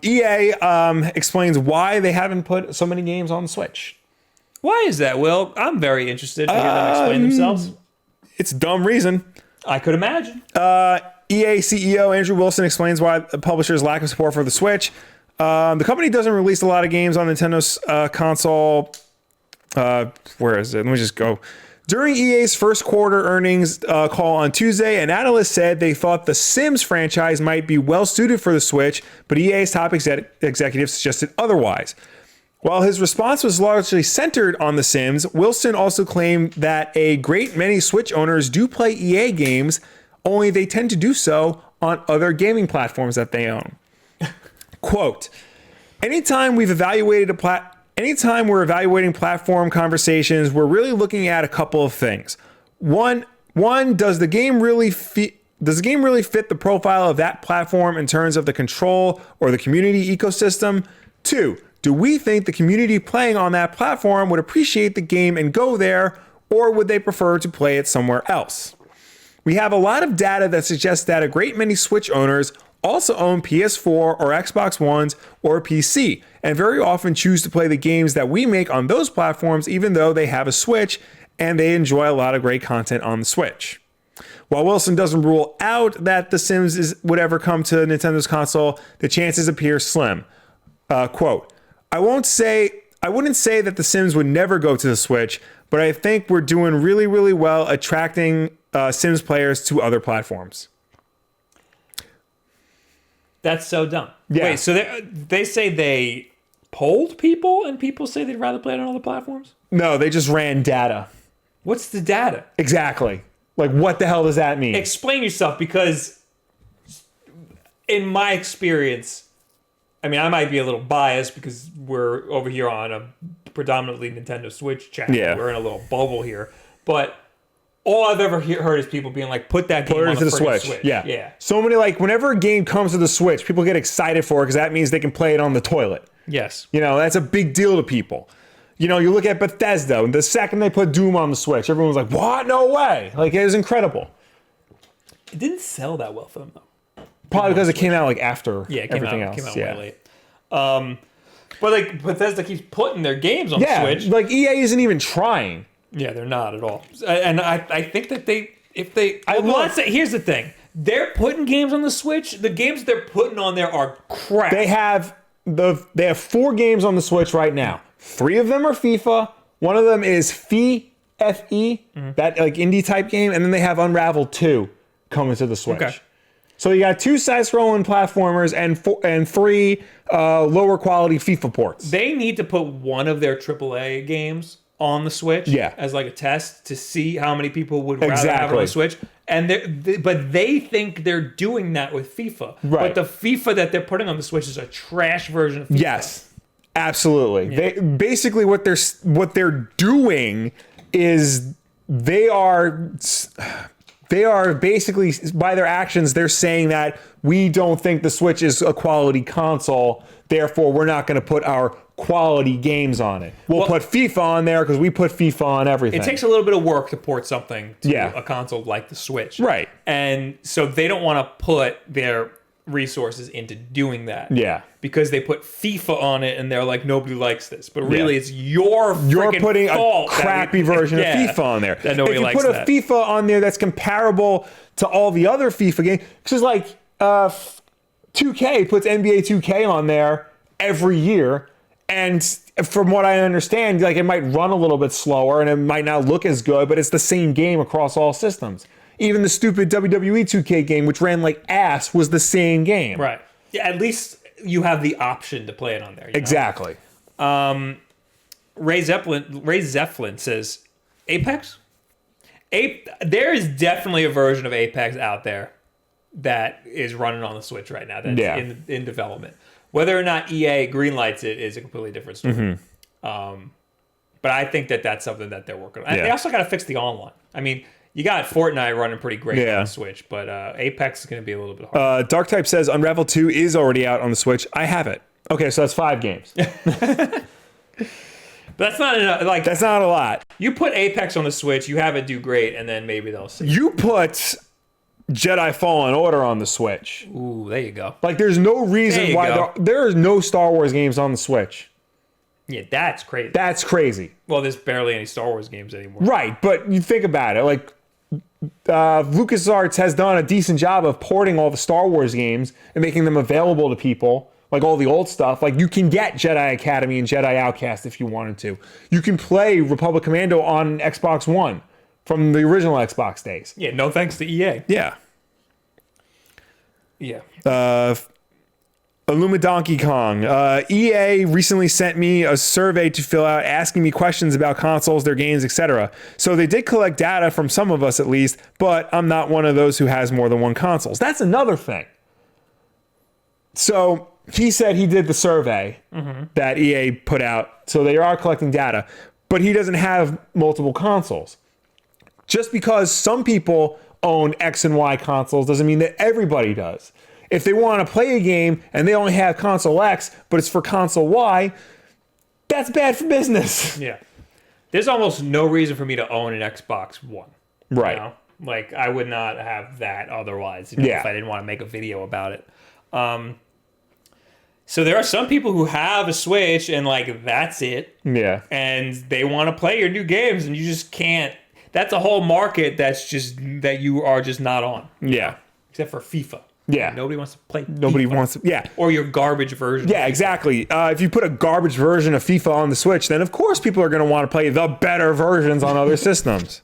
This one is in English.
EA explains why they haven't put so many games on the Switch. Why is that, Will? I'm very interested to hear them explain themselves. It's a dumb reason. I could imagine. EA CEO Andrew Wilson explains why the publisher's lack of support for the Switch. The company doesn't release a lot of games on Nintendo's console. Where is it? Let me just go. During EA's first quarter earnings call on Tuesday, an analyst said they thought the Sims franchise might be well suited for the Switch, but EA's top executive suggested otherwise. While his response was largely centered on The Sims, Wilson also claimed that a great many Switch owners do play EA games, only they tend to do so on other gaming platforms that they own. Quote, anytime we're evaluating platform conversations, we're really looking at a couple of things. One, does the game really fit the profile of that platform in terms of the control or the community ecosystem? 2, do we think the community playing on that platform would appreciate the game and go there, or would they prefer to play it somewhere else? We have a lot of data that suggests that a great many Switch owners also own PS4 or Xbox Ones or PC, and very often choose to play the games that we make on those platforms, even though they have a Switch and they enjoy a lot of great content on the Switch. While Wilson doesn't rule out that The Sims would ever come to Nintendo's console, the chances appear slim. Quote, I wouldn't say that The Sims would never go to the Switch, but I think we're doing really, really well attracting Sims players to other platforms. That's so dumb. Yeah. Wait, so they say they polled people and people say they'd rather play it on other platforms? No, they just ran data. What's the data? Exactly. Like, what the hell does that mean? Explain yourself, because in my experience, I mean, I might be a little biased because we're over here on a predominantly Nintendo Switch channel. Yeah. We're in a little bubble here. But all I've ever heard is people being like, put that game on the Switch. Yeah. So many, like, whenever a game comes to the Switch, people get excited for it because that means they can play it on the toilet. Yes. You know, that's a big deal to people. You know, you look at Bethesda, the second they put Doom on the Switch, everyone was like, what? No way. Like, it was incredible. It didn't sell that well for them, though. Probably because it came out, like, after Came everything else. out way late. But, like, Bethesda keeps putting their games on the Switch. Like, EA isn't even trying. Yeah, they're not at all. And I think that here's the thing. They're putting games on the Switch. The games they're putting on there are crap. They have 4 games on the Switch right now. 3 of them are FIFA. One of them is F-E, that like indie type game, and then they have Unravel 2 coming to the Switch. Okay. So you got 2 side-scrolling platformers and 3 lower quality FIFA ports. They need to put one of their AAA games on the Switch as like a test to see how many people would rather have it on the Switch. And but they think they're doing that with FIFA. Right. But the FIFA that they're putting on the Switch is a trash version of FIFA. Yes. Absolutely. Yeah. They basically what they're doing is they are basically, by their actions, they're saying that we don't think the Switch is a quality console, therefore we're not going to put our quality games on it. We'll put FIFA on there because we put FIFA on everything. It takes a little bit of work to port something to a console like the Switch. Right. And so they don't want to put their resources into doing that. Yeah. Because they put FIFA on it and they're like, nobody likes this. But really, it's you're putting fault a crappy version of FIFA on there. That nobody likes that. If you put a FIFA on there that's comparable to all the other FIFA games, because like 2K puts NBA 2K on there every year, and from what I understand, like it might run a little bit slower and it might not look as good, but it's the same game across all systems. Even the stupid WWE 2K game, which ran like ass, was the same game. Right. Yeah, at least you have the option to play it on there. Exactly. Ray Zeflin says, Apex? There is definitely a version of Apex out there that is running on the Switch right now that's in development. Whether or not EA greenlights it is a completely different story. Mm-hmm. But I think that's something that they're working on. And they also got to fix the online. I mean, you got Fortnite running pretty great on the Switch, but Apex is going to be a little bit hard. Darktype says Unravel 2 is already out on the Switch. I have it. Okay, so that's 5 games. But that's not enough. Like, that's not a lot. You put Apex on the Switch, you have it do great, and then maybe they'll see. You put Jedi Fallen Order on the Switch. Ooh, there you go. Like, there's no reason why there is no Star Wars games on the Switch. Yeah, that's crazy. That's crazy. Well, there's barely any Star Wars games anymore. Right, but you think about it. Like, LucasArts has done a decent job of porting all the Star Wars games and making them available to people. Like, all the old stuff. Like, you can get Jedi Academy and Jedi Outcast if you wanted to. You can play Republic Commando on Xbox One from the original Xbox days. Yeah, no thanks to EA. Yeah. Yeah. Illuma Donkey Kong. EA recently sent me a survey to fill out asking me questions about consoles, their games, etc. So they did collect data from some of us at least, but I'm not one of those who has more than one consoles. That's another thing. So he said he did the survey that EA put out. So they are collecting data, but he doesn't have multiple consoles. Just because some people own X and Y consoles doesn't mean that everybody does. If they want to play a game and they only have console X, but it's for console Y, that's bad for business. Yeah. There's almost no reason for me to own an Xbox One. Right. You know? Like, I would not have that otherwise, if I didn't want to make a video about it. So there are some people who have a Switch and, like, that's it. Yeah. And they want to play your new games and you just can't. That's a whole market that you are just not on. Yeah. Except for FIFA. Yeah. Nobody wants to play Nobody FIFA. wants to. Yeah. Or your garbage version. Yeah, exactly. If you put a garbage version of FIFA on the Switch, then of course people are going to want to play the better versions on other systems.